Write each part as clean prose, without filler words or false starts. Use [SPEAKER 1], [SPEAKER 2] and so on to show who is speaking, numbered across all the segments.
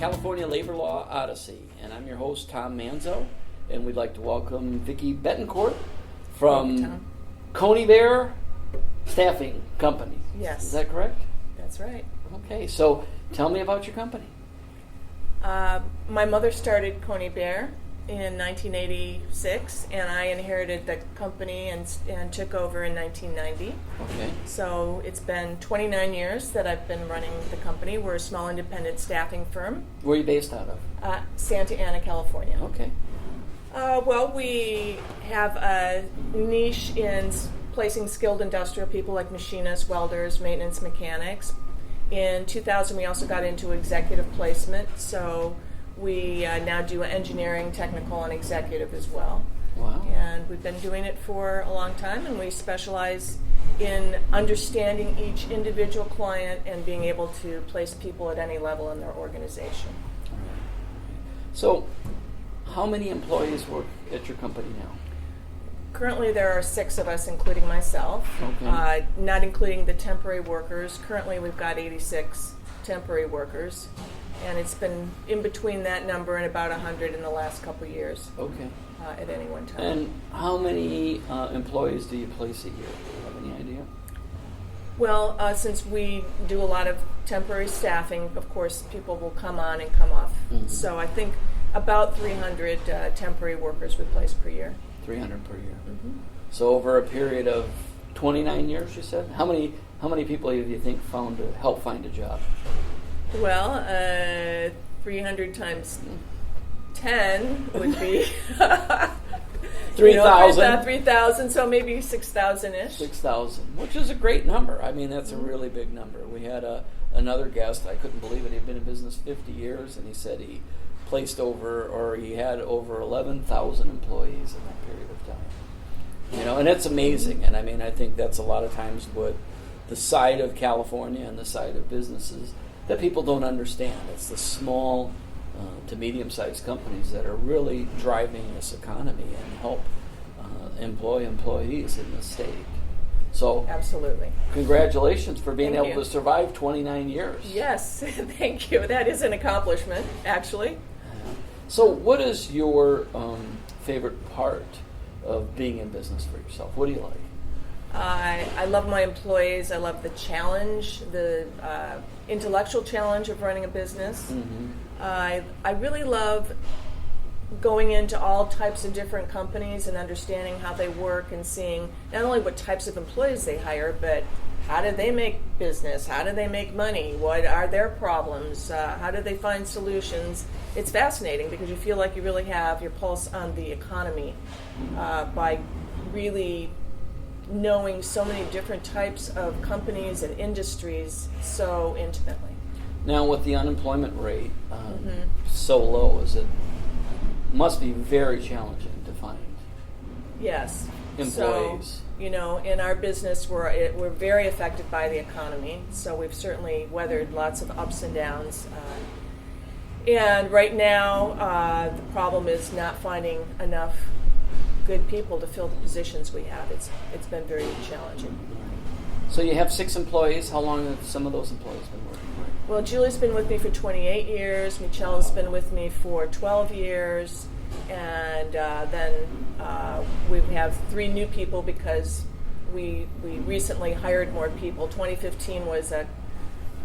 [SPEAKER 1] California Labor Law Odyssey, and I'm your host, Tom Manzo, and we'd like to welcome Vicki Betancourt from Coneybeare Staffing Company.
[SPEAKER 2] Yes.
[SPEAKER 1] Is that correct?
[SPEAKER 2] That's right.
[SPEAKER 1] Okay, so tell me about your company.
[SPEAKER 2] My mother started Coneybeare in 1986, and I inherited the company and took over in 1990.
[SPEAKER 1] Okay.
[SPEAKER 2] So it's been 29 years that I've been running the company. We're a small independent staffing firm.
[SPEAKER 1] Where are you based out of?
[SPEAKER 2] Santa Ana, California.
[SPEAKER 1] Okay.
[SPEAKER 2] Well, we have a niche in placing skilled industrial people like machinists, welders, maintenance mechanics. In 2000, we also got into executive placement, so we now do engineering, technical, and executive as well.
[SPEAKER 1] Wow.
[SPEAKER 2] And we've been doing it for a long time, and we specialize in understanding each individual client and being able to place people at any level in their organization.
[SPEAKER 1] All right. So, how many employees work at your company now?
[SPEAKER 2] Currently, there are 6 of us, including myself,
[SPEAKER 1] Okay.
[SPEAKER 2] not including the temporary workers. Currently, we've got 86 temporary workers, and it's been in between that number and about 100 in the last couple of years.
[SPEAKER 1] Okay.
[SPEAKER 2] At any one time.
[SPEAKER 1] And how many employees do you place a year? Do you have any idea?
[SPEAKER 2] Well, since we do a lot of temporary staffing, of course, people will come on and come off.
[SPEAKER 1] Mm-hmm.
[SPEAKER 2] So I think about 300 temporary workers we place per year.
[SPEAKER 1] 300 per year.
[SPEAKER 2] Mm-hmm.
[SPEAKER 1] So over a period of 29 years, you said? How many people do you think help find a job?
[SPEAKER 2] Well, 300 times 10 would be
[SPEAKER 1] 3,000.
[SPEAKER 2] 3,000, so maybe 6,000-ish.
[SPEAKER 1] 6,000, which is a great number. I mean, that's a really big number. We had another guest, I couldn't believe it, he'd been in business 50 years, and he said he had over 11,000 employees in that period of time. And it's amazing. And I mean, I think that's a lot of times what the side of California and the side of businesses that people don't understand. It's the small to medium-sized companies that are really driving this economy and help employ employees in the state. So,
[SPEAKER 2] absolutely.
[SPEAKER 1] Congratulations for being
[SPEAKER 2] Thank
[SPEAKER 1] able
[SPEAKER 2] you.
[SPEAKER 1] to survive 29 years.
[SPEAKER 2] Yes, thank you. That is an accomplishment, actually.
[SPEAKER 1] So what is your favorite part of being in business for yourself? What do you like?
[SPEAKER 2] I love my employees. I love the challenge, the intellectual challenge of running a business.
[SPEAKER 1] Mm-hmm.
[SPEAKER 2] I really love going into all types of different companies and understanding how they work and seeing not only what types of employees they hire, but how do they make business? How do they make money? What are their problems? How do they find solutions? It's fascinating because you feel like you really have your pulse on the economy by really knowing so many different types of companies and industries so intimately.
[SPEAKER 1] Now, with the unemployment rate so low, must be very challenging to find
[SPEAKER 2] Yes.
[SPEAKER 1] employees.
[SPEAKER 2] So, in our business, we're very affected by the economy. So we've certainly weathered lots of ups and downs. And right now, the problem is not finding enough good people to fill the positions we have. It's been very challenging.
[SPEAKER 1] So you have 6 employees. How long have some of those employees been working for you?
[SPEAKER 2] Well, Julie's been with me for 28 years. Michelle's been with me for 12 years. And then we have 3 new people because we recently hired more people. 2015 was a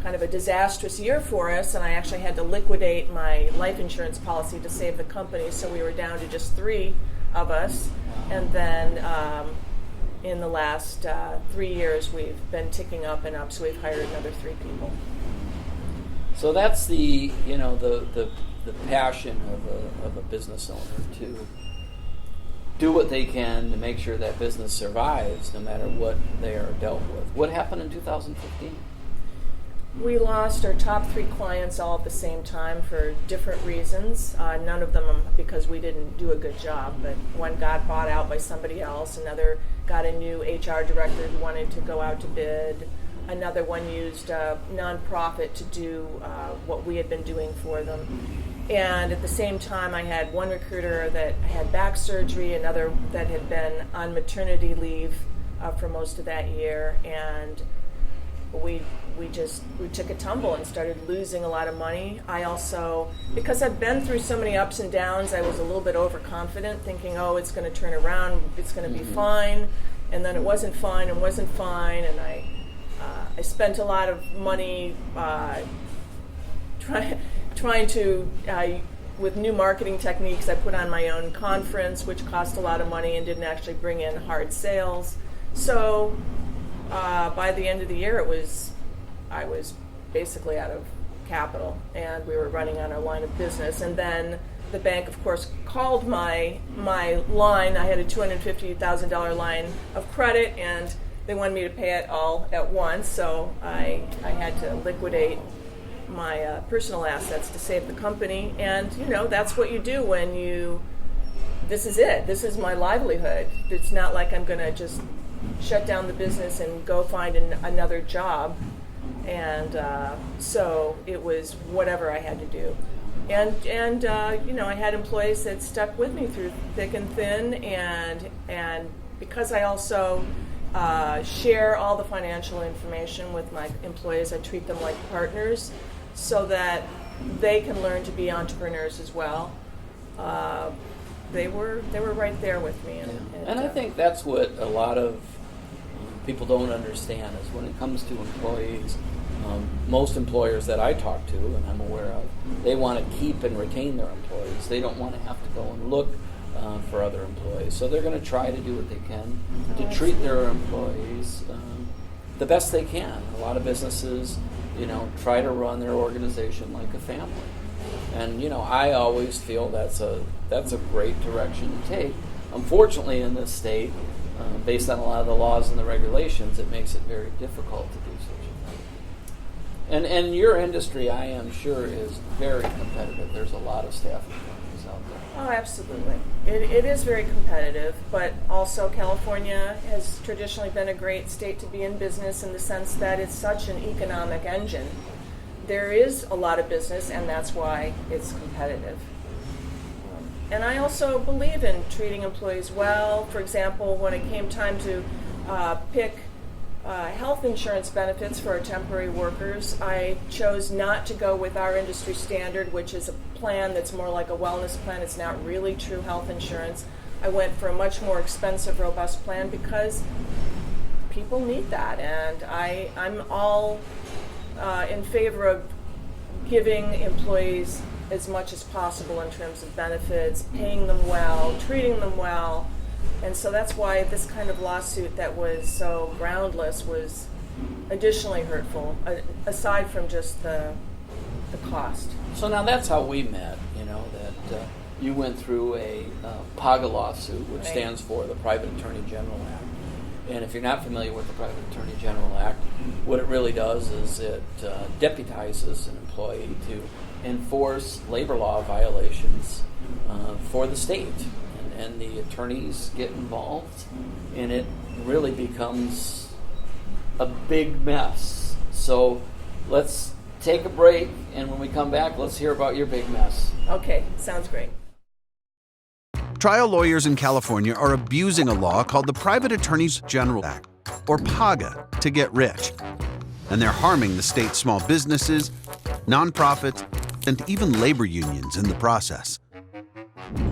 [SPEAKER 2] kind of a disastrous year for us, and I actually had to liquidate my life insurance policy to save the company, so we were down to just 3 of us. And then in the last 3 years, we've been ticking up and up, so we've hired another 3 people.
[SPEAKER 1] So that's the passion of a business owner to do what they can to make sure that business survives no matter what they are dealt with. What happened in 2015?
[SPEAKER 2] We lost our top 3 clients all at the same time for different reasons. None of them because we didn't do a good job, but one got bought out by somebody else. Another got a new HR director who wanted to go out to bid. Another one used a nonprofit to do what we had been doing for them. And at the same time, I had one recruiter that had back surgery, another that had been on maternity leave for most of that year, and we we took a tumble and started losing a lot of money. I also, because I've been through so many ups and downs, I was a little bit overconfident, thinking, oh, it's going to turn around, it's going to be fine, and then it wasn't fine, and I spent a lot of money trying to, with new marketing techniques. I put on my own conference, which cost a lot of money and didn't actually bring in hard sales. So by the end of the year, I was basically out of capital, and we were running on our line of business. And then the bank, of course, called my line. I had a $250,000 line of credit, and they wanted me to pay it all at once. So I had to liquidate my personal assets to save the company. And that's what you do when this is it. This is my livelihood. It's not like I'm going to just shut down the business and go find another job. And so it was whatever I had to do. And I had employees that stuck with me through thick and thin. And because I also share all the financial information with my employees, I treat them like partners so that they can learn to be entrepreneurs as well. They were right there with me.
[SPEAKER 1] And I think that's what a lot of people don't understand is when it comes to employees, most employers that I talk to and I'm aware of, they want to keep and retain their employees. They don't want to have to go and look for other employees. So they're going to try to do what they can to treat their employees the best they can. A lot of businesses, try to run their organization like a family. And, I always feel that's a great direction to take. Unfortunately, in this state, based on a lot of the laws and the regulations, it makes it very difficult to do such a thing. And your industry, I am sure, is very competitive. There's a lot of staffing companies out there.
[SPEAKER 2] Oh, absolutely. It is very competitive, but also California has traditionally been a great state to be in business in the sense that it's such an economic engine. There is a lot of business, and that's why it's competitive. And I also believe in treating employees well. For example, when it came time to pick health insurance benefits for our temporary workers, I chose not to go with our industry standard, which is a plan that's more like a wellness plan. It's not really true health insurance. I went for a much more expensive, robust plan because people need that. And I'm all in favor of giving employees as much as possible in terms of benefits, paying them well, treating them well. And so that's why this kind of lawsuit that was so groundless was additionally hurtful, aside from just the cost.
[SPEAKER 1] So now that's how we met, that you went through a PAGA lawsuit, which stands for the Private Attorney General Act. And if you're not familiar with the Private Attorney General Act, what it really does is it deputizes an employee to enforce labor law violations for the state. And the attorneys get involved, and it really becomes a big mess. So let's take a break, and when we come back, let's hear about your big mess.
[SPEAKER 2] Okay, sounds great.
[SPEAKER 3] Trial lawyers in California are abusing a law called the Private Attorneys General Act, or PAGA, to get rich. And they're harming the state's small businesses, nonprofits, and even labor unions in the process.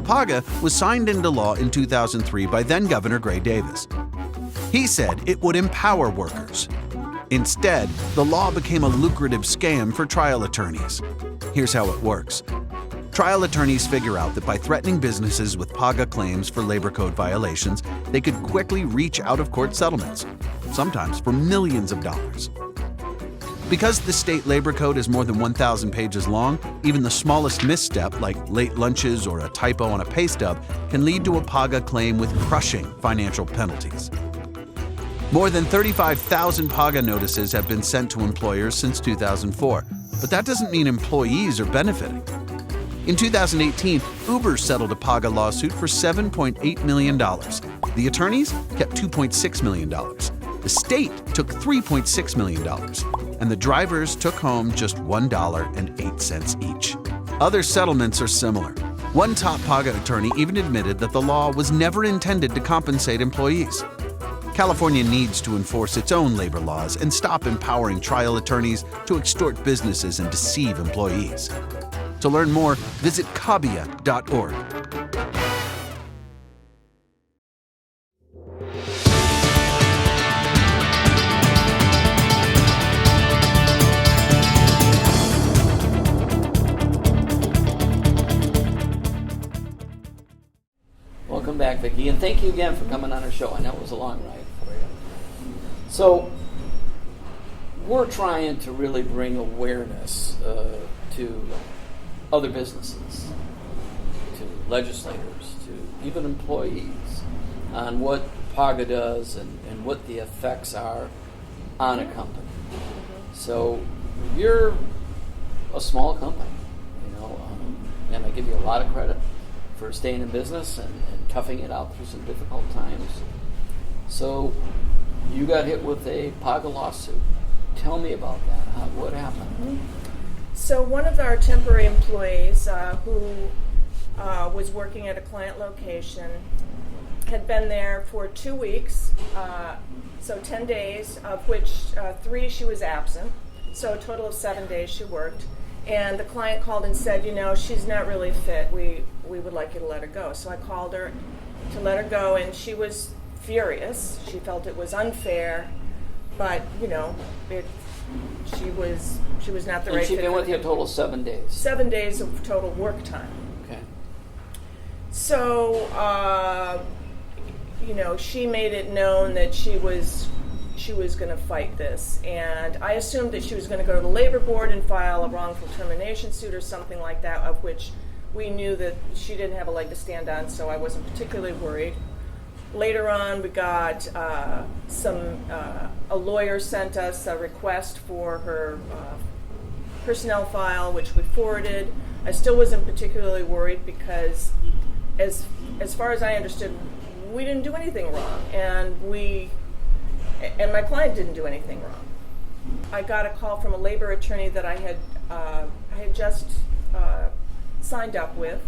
[SPEAKER 3] PAGA was signed into law in 2003 by then-Governor Gray Davis. He said it would empower workers. Instead, the law became a lucrative scam for trial attorneys. Here's how it works. Trial attorneys figure out that by threatening businesses with PAGA claims for labor code violations, they could quickly reach out-of-court settlements, sometimes for millions of dollars. Because the state labor code is more than 1,000 pages long, even the smallest misstep, like late lunches or a typo on a Paystub, can lead to a PAGA claim with crushing financial penalties. More than 35,000 PAGA notices have been sent to employers since 2004, but that doesn't mean employees are benefiting. In 2018, Uber settled a PAGA lawsuit for $7.8 million. The attorneys kept $2.6 million. The state took $3.6 million, and the drivers took home just $1.08 each. Other settlements are similar. One top PAGA attorney even admitted that the law was never intended to compensate employees. California needs to enforce its own labor laws and stop empowering trial attorneys to extort businesses and deceive employees. To learn more, visit cabia.org.
[SPEAKER 1] Welcome back, Vicki, and thank you again for coming on our show. I know it was a long ride for you. So, we're trying to really bring awareness to other businesses, to legislators, to even employees on what PAGA does and what the effects are on a company. So, you're a small company, and I give you a lot of credit for staying in business and toughing it out through some difficult times. So you got hit with a PAGA lawsuit. Tell me about that. What happened?
[SPEAKER 2] So one of our temporary employees who was working at a client location had been there for 2 weeks, so 10 days, of which 3 she was absent, so a total of 7 days she worked. And the client called and said, she's not really fit. We would like you to let her go. So I called her to let her go, and she was furious. She felt it was unfair, but she was not the right fit.
[SPEAKER 1] And she'd been with you a total of 7 days.
[SPEAKER 2] 7 days of total work time.
[SPEAKER 1] Okay.
[SPEAKER 2] So she made it known that she was going to fight this, and I assumed that she was going to go to the labor board and file a wrongful termination suit or something like that, of which we knew that she didn't have a leg to stand on, so I wasn't particularly worried. Later on, we got a lawyer sent us a request for her personnel file, which we forwarded. I still wasn't particularly worried because, as far as I understood, we didn't do anything wrong, and my client didn't do anything wrong. I got a call from a labor attorney that I had just signed up with,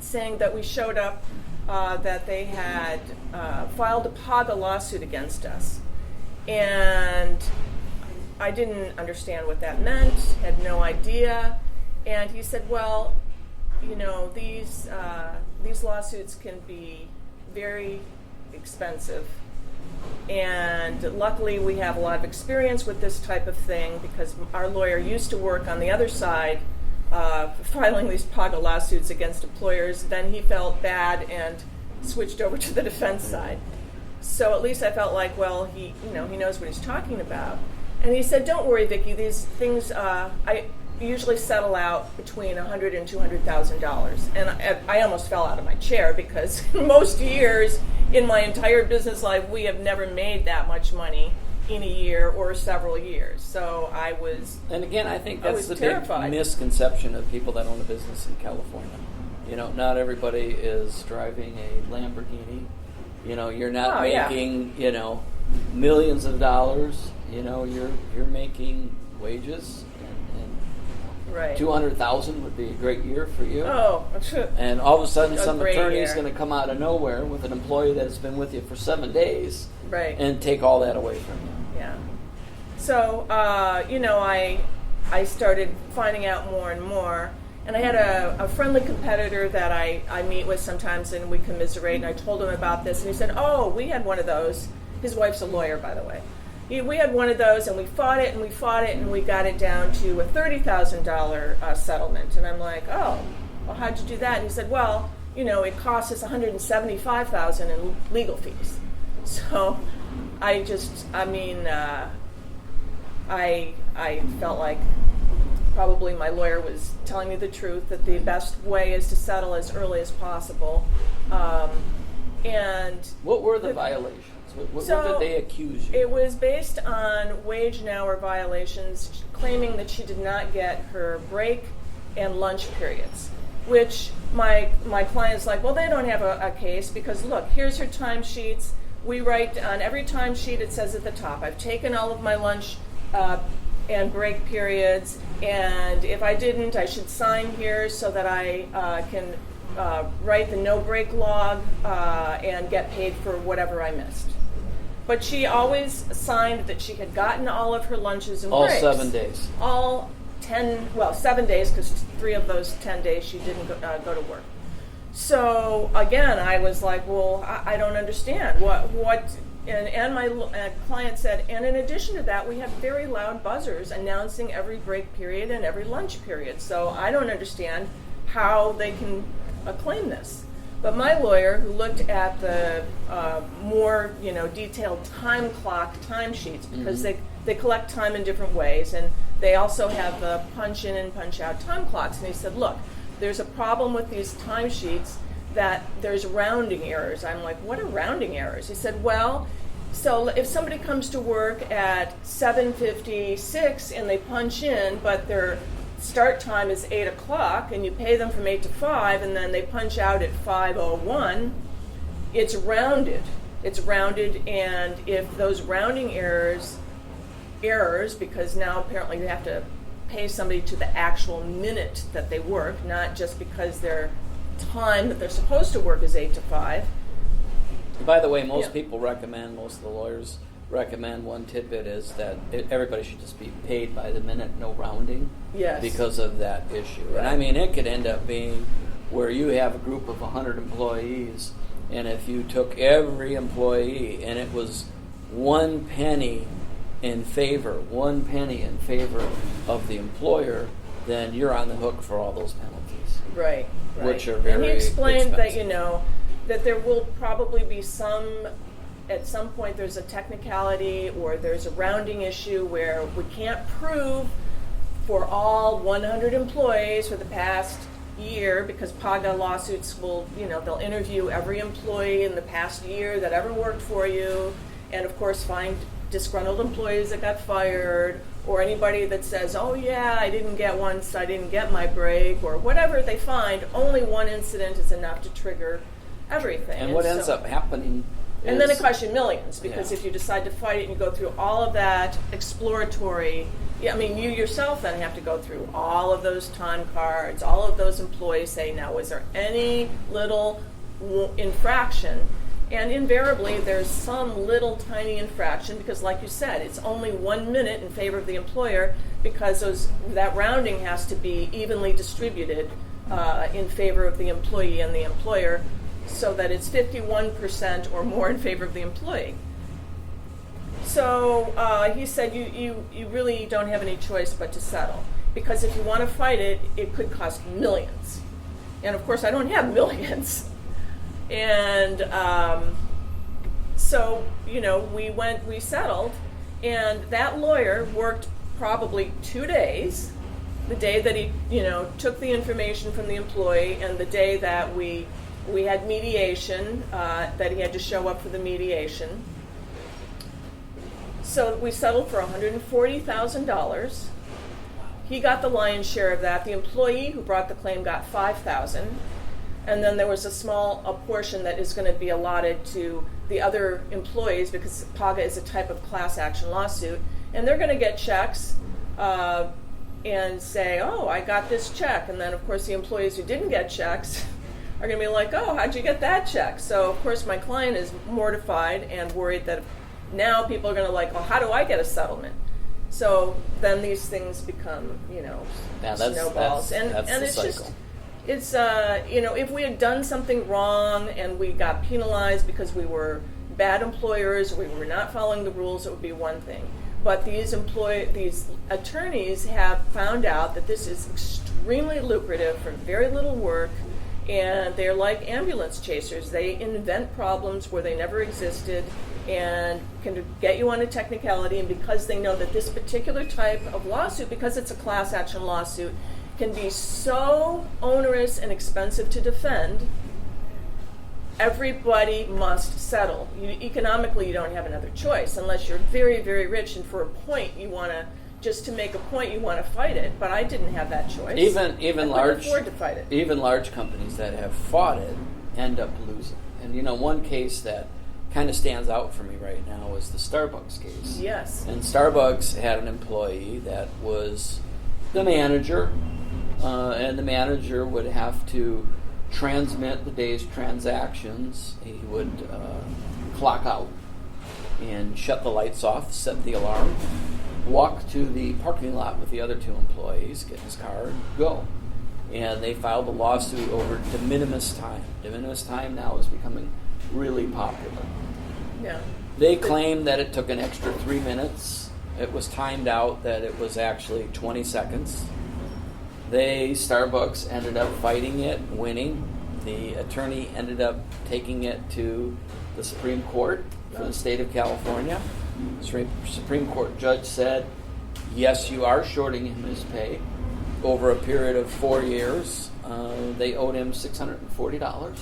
[SPEAKER 2] saying that we showed up, that they had filed a PAGA lawsuit against us. And I didn't understand what that meant, had no idea. And he said, well, these lawsuits can be very expensive. And luckily we have a lot of experience with this type of thing because our lawyer used to work on the other side, filing these PAGA lawsuits against employers. Then he felt bad and switched over to the defense side. So at least I felt like, well, he knows what he's talking about. And he said, don't worry, Vicki, these things I usually settle out between $100,000 and $200,000. And I almost fell out of my chair because most years in my entire business life, we have never made that much money in a year or several years. So I was
[SPEAKER 1] And again, I think that's the
[SPEAKER 2] terrified.
[SPEAKER 1] big misconception of people that own a business in California. Not everybody is driving a Lamborghini. You're not making, millions of dollars. You're making wages.
[SPEAKER 2] right.
[SPEAKER 1] 200,000 would be a great year for you.
[SPEAKER 2] Oh,
[SPEAKER 1] and all of a sudden, some
[SPEAKER 2] great
[SPEAKER 1] attorney's
[SPEAKER 2] year.
[SPEAKER 1] going to come out of nowhere with an employee that's been with you for 7 days,
[SPEAKER 2] right.
[SPEAKER 1] and take all that away from you.
[SPEAKER 2] Yeah. So, I started finding out more and more. And I had a friendly competitor that I meet with sometimes, and we commiserate, and I told him about this, and he said, oh, we had one of those. His wife's a lawyer, by the way. We had one of those, and we fought it, and we got it down to a $30,000 settlement. And I'm like, oh, well, how'd you do that? And he said, well, it cost us $175,000 in legal fees. So I felt like probably my lawyer was telling me the truth, that the best way is to settle as early as possible. And
[SPEAKER 1] what were the violations? What did they accuse you?
[SPEAKER 2] It was based on wage and hour violations, claiming that she did not get her break and lunch periods, which my client's like, well, they don't have a case because, look, here's her timesheets. We write on every timesheet, it says at the top, I've taken all of my lunch and break periods, and if I didn't, I should sign here so that I can write the no break log and get paid for whatever I missed. But she always signed that she had gotten all of her lunches and
[SPEAKER 1] All
[SPEAKER 2] breaks.
[SPEAKER 1] 7 days.
[SPEAKER 2] All 7 days, because 3 of those 10 days she didn't go to work. So again, I was like, well, I don't understand what. And my client said, and in addition to that, we have very loud buzzers announcing every break period and every lunch period. So I don't understand how they can claim this. But my lawyer, who looked at the more detailed time clock timesheets, because they collect time in different ways, and they also have the punch in and punch out time clocks. And he said, look, there's a problem with these timesheets that there's rounding errors. I'm like, what are rounding errors? He said, well, so if somebody comes to work at 7:56 and they punch in, but their start time is 8 o'clock, and you pay them from 8 to 5, and then they punch out at 5:01, it's rounded. It's rounded, and if those rounding errors, because now apparently you have to pay somebody to the actual minute that they work, not just because their time that they're supposed to work is 8 to 5.
[SPEAKER 1] By the way, most of the lawyers recommend, one tidbit is that everybody should just be paid by the minute, no rounding.
[SPEAKER 2] Yes.
[SPEAKER 1] Because of that issue.
[SPEAKER 2] Right.
[SPEAKER 1] And I mean, it could end up being where you have a group of 100 employees, and if you took every employee and it was 1 penny in favor of the employer, then you're on the hook for all those penalties.
[SPEAKER 2] Right.
[SPEAKER 1] Which are very
[SPEAKER 2] And he explained
[SPEAKER 1] expensive.
[SPEAKER 2] that, that there will probably be at some point there's a technicality or there's a rounding issue where we can't prove for all 100 employees for the past year, because PAGA lawsuits will, they'll interview every employee in the past year that ever worked for you, and of course find disgruntled employees that got fired, or anybody that says, oh yeah, I didn't get my break, or whatever they find. Only one incident is enough to trigger everything.
[SPEAKER 1] And what ends up happening is...
[SPEAKER 2] And then it costs you millions, because
[SPEAKER 1] Yeah.
[SPEAKER 2] if you decide to fight it and you go through all of that exploratory, you yourself then have to go through all of those time cards, all of those employees say, now, was there any little infraction? And invariably, there's some little tiny infraction, because like you said, it's only 1 minute in favor of the employer, because that rounding has to be evenly distributed in favor of the employee and the employer, so that it's 51% or more in favor of the employee. So he said you really don't have any choice but to settle, because if you want to fight it, it could cost millions. And of course, I don't have millions. And so, we settled, and that lawyer worked probably 2 days, the day that he, took the information from the employee, and the day that we had mediation, that he had to show up for the mediation. So we settled for $140,000. He got the lion's share of that. The employee who brought the claim got $5,000. And then there was a portion that is going to be allotted to the other employees, because PAGA is a type of class action lawsuit. And they're going to get checks and say, oh, I got this check. And then, of course, the employees who didn't get checks are going to be like, oh, how'd you get that check? So, of course, my client is mortified and worried that now people are going to well, how do I get a settlement? So then these things become, snowballs.
[SPEAKER 1] That's
[SPEAKER 2] and
[SPEAKER 1] the
[SPEAKER 2] it's
[SPEAKER 1] cycle.
[SPEAKER 2] just... It's, if we had done something wrong and we got penalized because we were bad employers, we were not following the rules, it would be one thing. But these attorneys have found out that this is extremely lucrative for very little work, and they're like ambulance chasers. They invent problems where they never existed and can get you on a technicality, and because they know that this particular type of lawsuit, because it's a class action lawsuit, can be so onerous and expensive to defend, everybody must settle. Economically, you don't have another choice unless you're very, very rich, and for a point to make a point, you want to fight it. But I didn't have that choice.
[SPEAKER 1] Even
[SPEAKER 2] I couldn't afford to fight it.
[SPEAKER 1] Even large companies that have fought it end up losing. And one case that kind of stands out for me right now is the Starbucks case.
[SPEAKER 2] Yes.
[SPEAKER 1] And Starbucks had an employee that was the manager. And the manager would have to transmit the day's transactions. He would clock out. and shut the lights off, set the alarm, walk to the parking lot with the other two employees, get in his car, and go. And they filed a lawsuit over de minimis time. De minimis time now is becoming really popular.
[SPEAKER 2] Yeah.
[SPEAKER 1] They claim that it took an extra 3 minutes. It was timed out that it was actually 20 seconds. Starbucks ended up fighting it, winning. The attorney ended up taking it to the Supreme Court for the state of California. The Supreme Court judge said, yes, you are shorting him his pay. Over a period of 4 years, they owed him $640.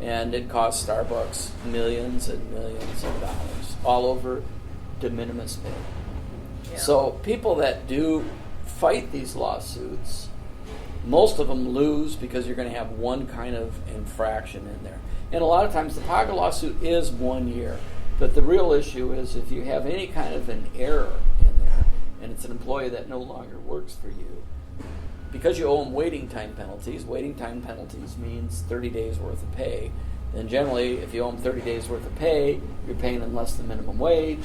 [SPEAKER 1] And it cost Starbucks millions and millions of dollars, all over de minimis pay.
[SPEAKER 2] Yeah.
[SPEAKER 1] So people that do fight these lawsuits, most of them lose because you're going to have one kind of infraction in there. And a lot of times the PAGA lawsuit is 1 year. But the real issue is if you have any kind of an error in there, and it's an employee that no longer works for you, because you owe them waiting time penalties means 30 days worth of pay. Then generally, if you owe them 30 days worth of pay, you're paying them less than minimum wage,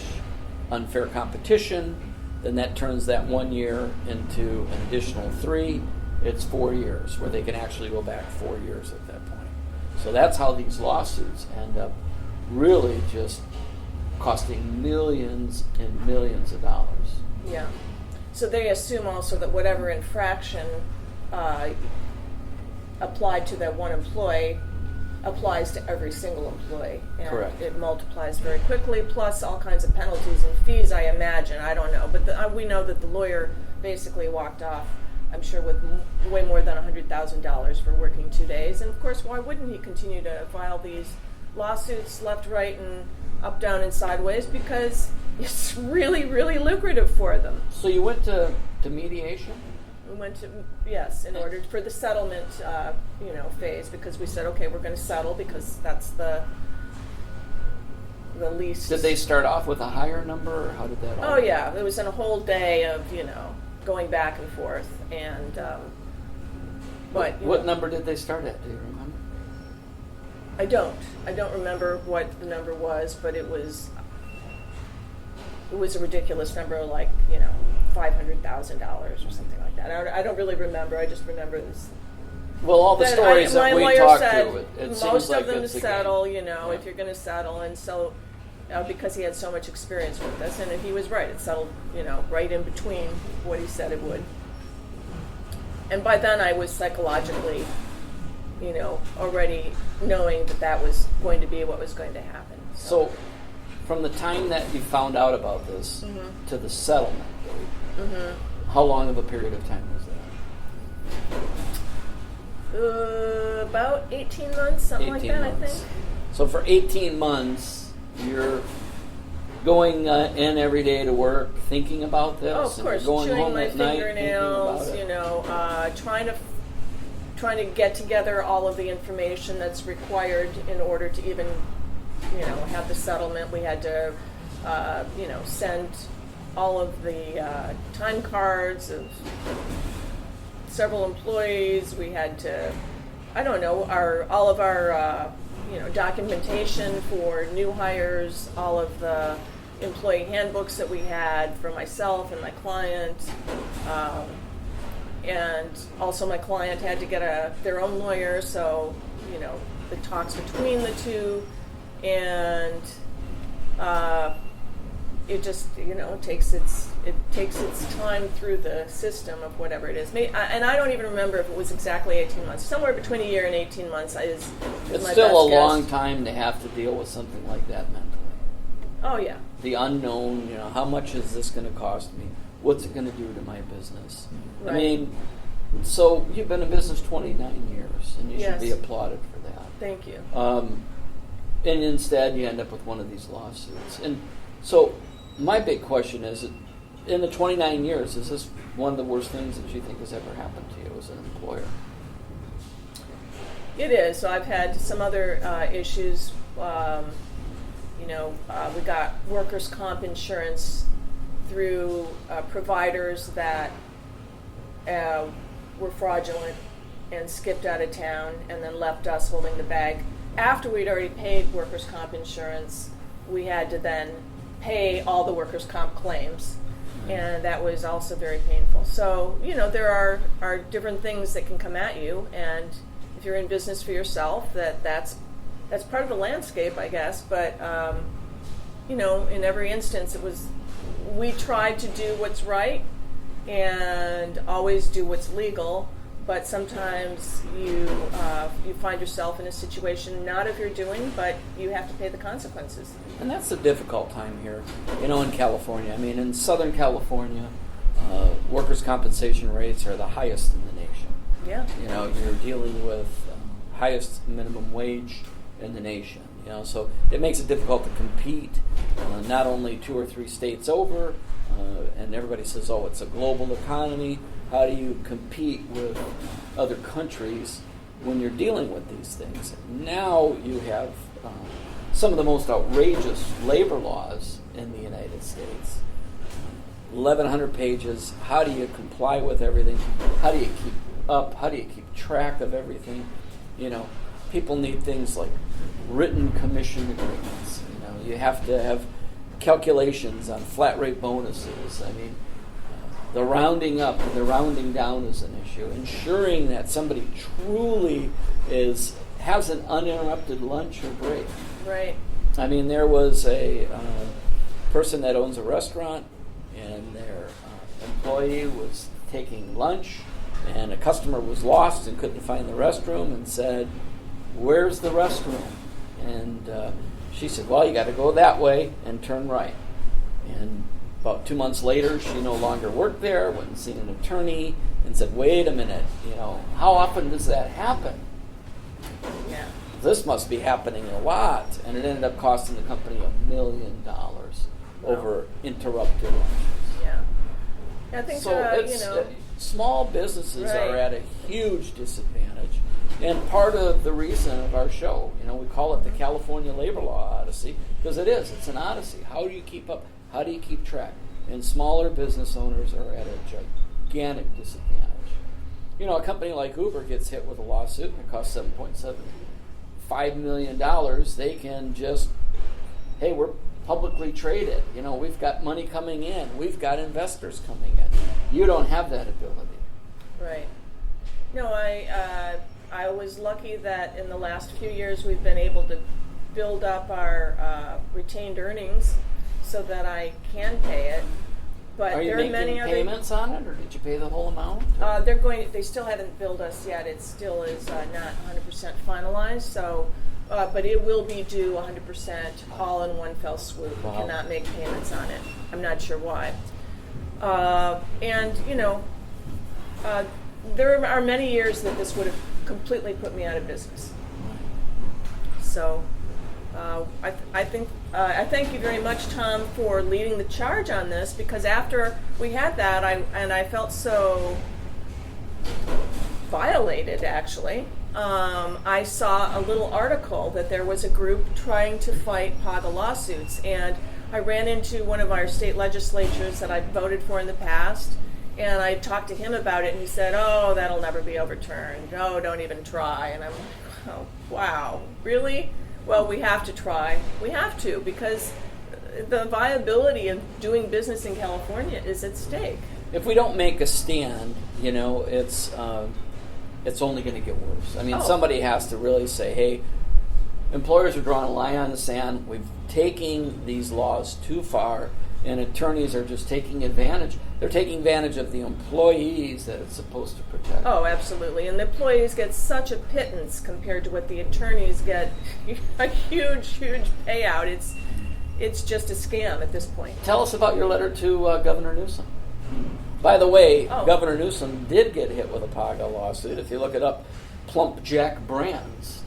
[SPEAKER 1] unfair competition, then that turns that 1 year into an additional 3. It's 4 years, where they can actually go back 4 years at that point. So that's how these lawsuits end up really just costing millions and millions of dollars.
[SPEAKER 2] Yeah. So they assume also that whatever infraction applied to that one employee applies to every single employee. And
[SPEAKER 1] Correct.
[SPEAKER 2] It multiplies very quickly, plus all kinds of penalties and fees, I imagine. I don't know. But we know that the lawyer basically walked off, I'm sure, with way more than $100,000 for working 2 days. And of course, why wouldn't he continue to file these lawsuits left, right, and up, down, and sideways? Because it's really, really lucrative for them.
[SPEAKER 1] So you went to mediation?
[SPEAKER 2] We went to, yes, in order for the settlement, phase, because we said, okay, we're going to settle because that's the least.
[SPEAKER 1] Did they start off with a higher number, or how did that all
[SPEAKER 2] Oh, yeah. It was in a whole day of, going back and forth. And, but.
[SPEAKER 1] What number did they start at? Do you remember?
[SPEAKER 2] I don't remember what the number was, but it was a ridiculous number, like, $500,000 or something like that. I don't really remember. I just remember this.
[SPEAKER 1] Well, all the stories that we talked to, it seems
[SPEAKER 2] most
[SPEAKER 1] like
[SPEAKER 2] of them
[SPEAKER 1] it's a
[SPEAKER 2] settle,
[SPEAKER 1] game.
[SPEAKER 2] if you're going to settle. And so, because he had so much experience with this, and he was right. It settled, right in between what he said it would. And by then I was psychologically, already knowing that was going to be what was going to happen.
[SPEAKER 1] So from the time that you found out about this to the settlement date, how long of a period of time was that?
[SPEAKER 2] About 18 months, something
[SPEAKER 1] 18
[SPEAKER 2] like that,
[SPEAKER 1] months.
[SPEAKER 2] I think.
[SPEAKER 1] So for 18 months, you're going in every day to work thinking about this?
[SPEAKER 2] Oh, of course,
[SPEAKER 1] and you're going
[SPEAKER 2] chewing
[SPEAKER 1] home
[SPEAKER 2] my
[SPEAKER 1] at night
[SPEAKER 2] fingernails,
[SPEAKER 1] thinking about it?
[SPEAKER 2] trying to get together all of the information that's required in order to even, have the settlement. We had to, send all of the time cards of several employees. We had to, all of our documentation for new hires, all of the employee handbooks that we had for myself and my client. And also my client had to get their own lawyer, so, the talks between the two. And it just, takes its time through the system of whatever it is. And I don't even remember if it was exactly 18 months. Somewhere between a year and 18 months is
[SPEAKER 1] It's
[SPEAKER 2] my
[SPEAKER 1] still
[SPEAKER 2] best
[SPEAKER 1] a
[SPEAKER 2] guess.
[SPEAKER 1] long time to have to deal with something like that mentally.
[SPEAKER 2] Oh, yeah.
[SPEAKER 1] The unknown, how much is this going to cost me? What's it going to do to my business?
[SPEAKER 2] Right.
[SPEAKER 1] I mean, so you've been in business 29 years, and you should
[SPEAKER 2] Yes.
[SPEAKER 1] be applauded for that.
[SPEAKER 2] Thank you.
[SPEAKER 1] And instead, you end up with one of these lawsuits. And so my big question is, in the 29 years, is this one of the worst things that you think has ever happened to you as an employer?
[SPEAKER 2] It is. So I've had some other issues. We got workers' comp insurance through providers that were fraudulent and skipped out of town and then left us holding the bag after we'd already paid workers' comp insurance we had to then pay all the workers' comp claims. And that was also very painful. So, there are different things that can come at you, and if you're in business for yourself, that's part of the landscape, I guess. But, in every instance, we tried to do what's right and always do what's legal, but sometimes you find yourself in a situation not of your doing, but you have to pay the consequences.
[SPEAKER 1] And that's a difficult time here, in California. I mean, in Southern California, workers' compensation rates are the highest in the nation.
[SPEAKER 2] Yeah.
[SPEAKER 1] You're dealing with highest minimum wage in the nation. So it makes it difficult to compete, not only 2 or 3 states over, and everybody says, oh, it's a global economy. How do you compete with other countries when you're dealing with these things? Now you have some of the most outrageous labor laws in the United States. 1,100 pages. How do you comply with everything? How do you keep up? How do you keep track of everything? People need things like written commission agreements. You have to have calculations on flat rate bonuses. I mean, the rounding up and the rounding down is an issue. Ensuring that somebody truly has an uninterrupted lunch or break.
[SPEAKER 2] Right.
[SPEAKER 1] I mean, there was a person that owns a restaurant, and their employee was taking lunch, and a customer was lost and couldn't find the restroom, and said, "Where's the restroom?" And she said, "Well, you got to go that way and turn right." And about 2 months later, she no longer worked there, went and seen an attorney, and said, "Wait a minute, how often does that happen?
[SPEAKER 2] Yeah.
[SPEAKER 1] This must be happening a lot." And it ended up costing the company $1 million over interrupted lunches.
[SPEAKER 2] Yeah. I think
[SPEAKER 1] so. Small businesses
[SPEAKER 2] Right.
[SPEAKER 1] are at a huge disadvantage, and part of the reason of our show, we call it the California Labor Law Odyssey, because it is. It's an odyssey. How do you keep up? How do you keep track? And smaller business owners are at a gigantic disadvantage. A company like Uber gets hit with a lawsuit and it costs $7.75 million. They can just, hey, we're publicly traded. We've got money coming in. We've got investors coming in. You don't have that ability.
[SPEAKER 2] Right. No, I was lucky that in the last few years we've been able to build up our retained earnings so that I can pay it. But
[SPEAKER 1] Are you
[SPEAKER 2] there are
[SPEAKER 1] making
[SPEAKER 2] many other
[SPEAKER 1] payments on it, or did you pay the whole amount?
[SPEAKER 2] They still haven't billed us yet. It still is not 100% finalized. So, but it will be due 100% all in one fell swoop.
[SPEAKER 1] Wow.
[SPEAKER 2] We cannot make payments on it. I'm not sure why. There are many years that this would have completely put me out of business. So, I thank you very much, Tom, for leading the charge on this, because after we had that, I felt so violated, actually. I saw a little article that there was a group trying to fight PAGA lawsuits, and I ran into one of our state legislatures that I voted for in the past, and I talked to him about it, and he said, "Oh, that'll never be overturned. Oh, don't even try." And I'm like, "Oh, wow, really?" Well, we have to try. We have to, because the viability of doing business in California is at stake.
[SPEAKER 1] If we don't make a stand, it's only going to get worse. I mean, somebody has to really say, hey, employers are drawing a line on the sand. We've taken these laws too far, and attorneys are just taking advantage. They're taking advantage of the employees that it's supposed to protect.
[SPEAKER 2] Oh, absolutely. And the employees get such a pittance compared to what the attorneys get. A huge, huge payout. It's just a scam at this point.
[SPEAKER 1] Tell us about your letter to Governor Newsom. By the way, Governor Newsom did get hit with a PAGA lawsuit. If you look it up, Plump Jack Brands,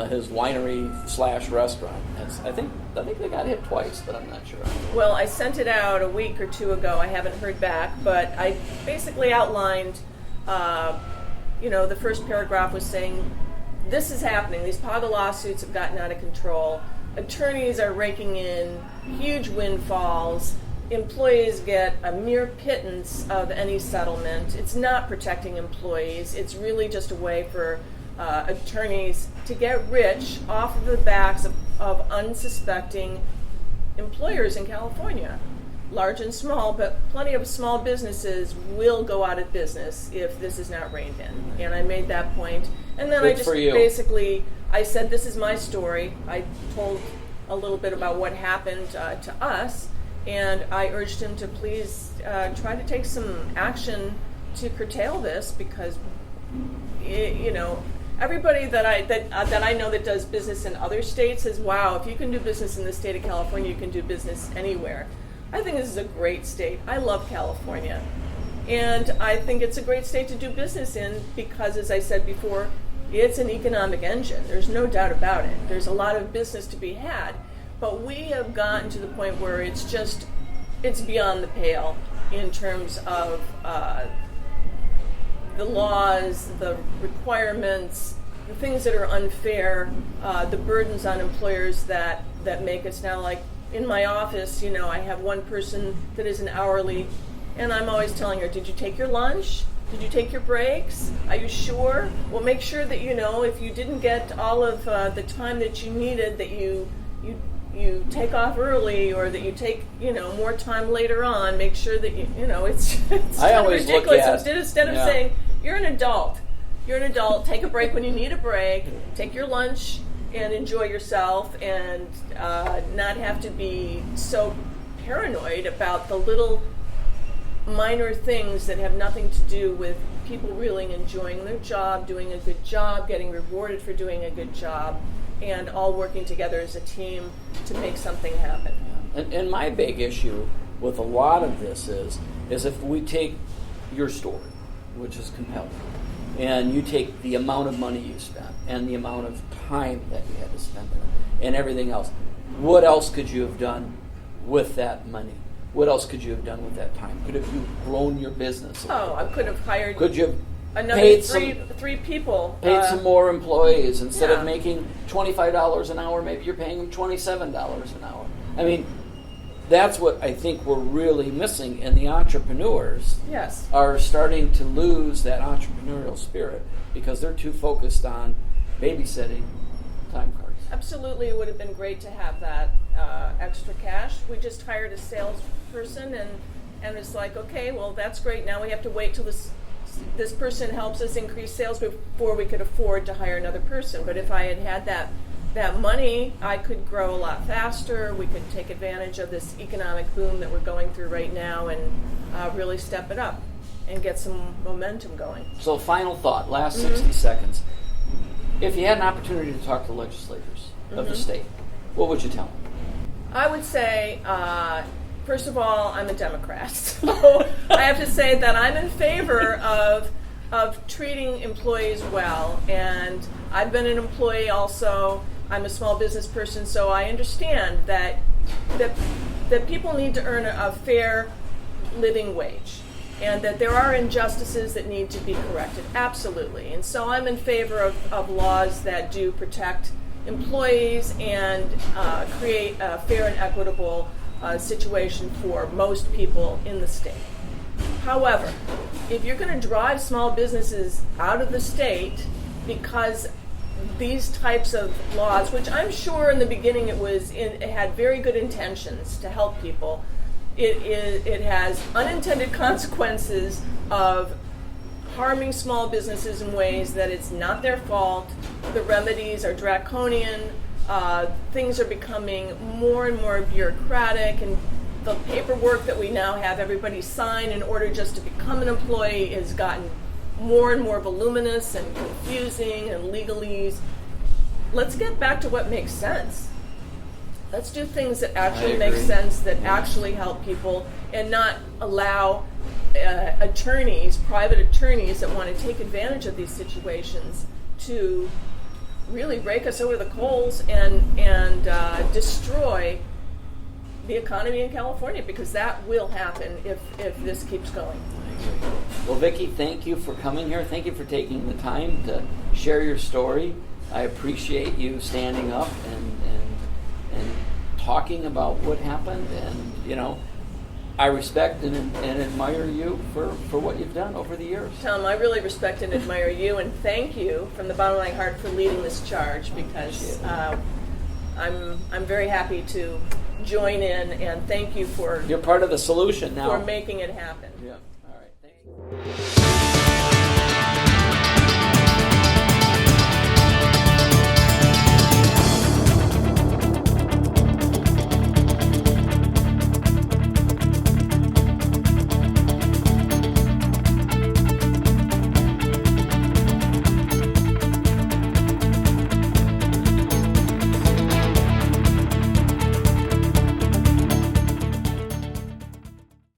[SPEAKER 1] his winery/restaurant. I think they got hit twice, but I'm not sure.
[SPEAKER 2] Well, I sent it out a week or two ago. I haven't heard back, but I basically outlined, the first paragraph was saying, this is happening. These PAGA lawsuits have gotten out of control. Attorneys are raking in huge windfalls. Employees get a mere pittance of any settlement. It's not protecting employees. It's really just a way for attorneys to get rich off of the backs of unsuspecting employers in California, large and small, but plenty of small businesses will go out of business if this is not reined in. And I made that point. And then
[SPEAKER 1] Good
[SPEAKER 2] I just
[SPEAKER 1] for you.
[SPEAKER 2] basically, I said, this is my story. I told a little bit about what happened to us, and I urged him to please try to take some action to curtail this, because everybody that I know that does business in other states says, wow, if you can do business in the state of California, you can do business anywhere. I think this is a great state. I love California. And I think it's a great state to do business in because, as I said before, it's an economic engine. There's no doubt about it. There's a lot of business to be had. But we have gotten to the point where it's beyond the pale in terms of the laws, the requirements, the things that are unfair, the burdens on employers that make us now, like in my office, I have one person that is an hourly, and I'm always telling her, did you take your lunch? Did you take your breaks? Are you sure? Well, make sure that if you didn't get all of the time that you needed, that you take off early, or that you take more time later on. Make sure that it's
[SPEAKER 1] I always
[SPEAKER 2] ridiculous.
[SPEAKER 1] look at
[SPEAKER 2] Instead of saying you're an adult, take a break when you need a break, take your lunch and enjoy yourself, and not have to be so paranoid about the little minor things that have nothing to do with people really enjoying their job, doing a good job, getting rewarded for doing a good job, and all working together as a team to make something happen.
[SPEAKER 1] And my big issue with a lot of this is if we take your story, which is compelling, and you take the amount of money you spent and the amount of time that you had to spend in it and everything else, what else could you have done with that money? What else could you have done with that time? Could have you grown your business?
[SPEAKER 2] Oh, I could have hired.
[SPEAKER 1] Could you have
[SPEAKER 2] another
[SPEAKER 1] paid
[SPEAKER 2] three people?
[SPEAKER 1] Paid some more employees instead
[SPEAKER 2] yeah.
[SPEAKER 1] of making $25 an hour. Maybe you're paying them $27 an hour. I mean, that's what I think we're really missing, and the entrepreneurs
[SPEAKER 2] yes.
[SPEAKER 1] are starting to lose that entrepreneurial spirit because they're too focused on babysitting time cards.
[SPEAKER 2] Absolutely, it would have been great to have that extra cash. We just hired a salesperson, and it's like, okay, well, that's great. Now we have to wait till this person helps us increase sales before we could afford to hire another person. But if I had that money, I could grow a lot faster. We could take advantage of this economic boom that we're going through right now and really step it up and get some momentum going.
[SPEAKER 1] So final thought, last 60 seconds. If you had an opportunity to talk to legislators of the state, what would you tell them?
[SPEAKER 2] I would say, first of all, I'm a Democrat. So I have to say that I'm in favor of treating employees well. And I've been an employee also. I'm a small business person, so I understand that people need to earn a fair living wage, and that there are injustices that need to be corrected, absolutely. And so I'm in favor of laws that do protect employees and create a fair and equitable situation for most people in the state. However, if you're going to drive small businesses out of the state because these types of laws, which I'm sure in the beginning it had very good intentions to help people, it has unintended consequences of harming small businesses in ways that it's not their fault. The remedies are draconian. Things are becoming more and more bureaucratic, and the paperwork that we now have everybody sign in order just to become an employee has gotten more and more voluminous and confusing and legalese. Let's get back to what makes sense. Let's do things that actually make sense, that actually help people, and not allow private attorneys that want to take advantage of these situations to really rake us over the coals and destroy the economy in California, because that will happen if this keeps going.
[SPEAKER 1] Well, Vicki, thank you for coming here. Thank you for taking the time to share your story. I appreciate you standing up and talking about what happened. And, I respect and admire you for what you've done over the years.
[SPEAKER 2] Tom, I really respect and admire you, and thank you from the bottom of my heart for leading this charge, because I'm very happy to join in, and thank you for
[SPEAKER 1] You're part of the solution now.
[SPEAKER 2] for making it happen.
[SPEAKER 1] Yeah. All right. Thank you.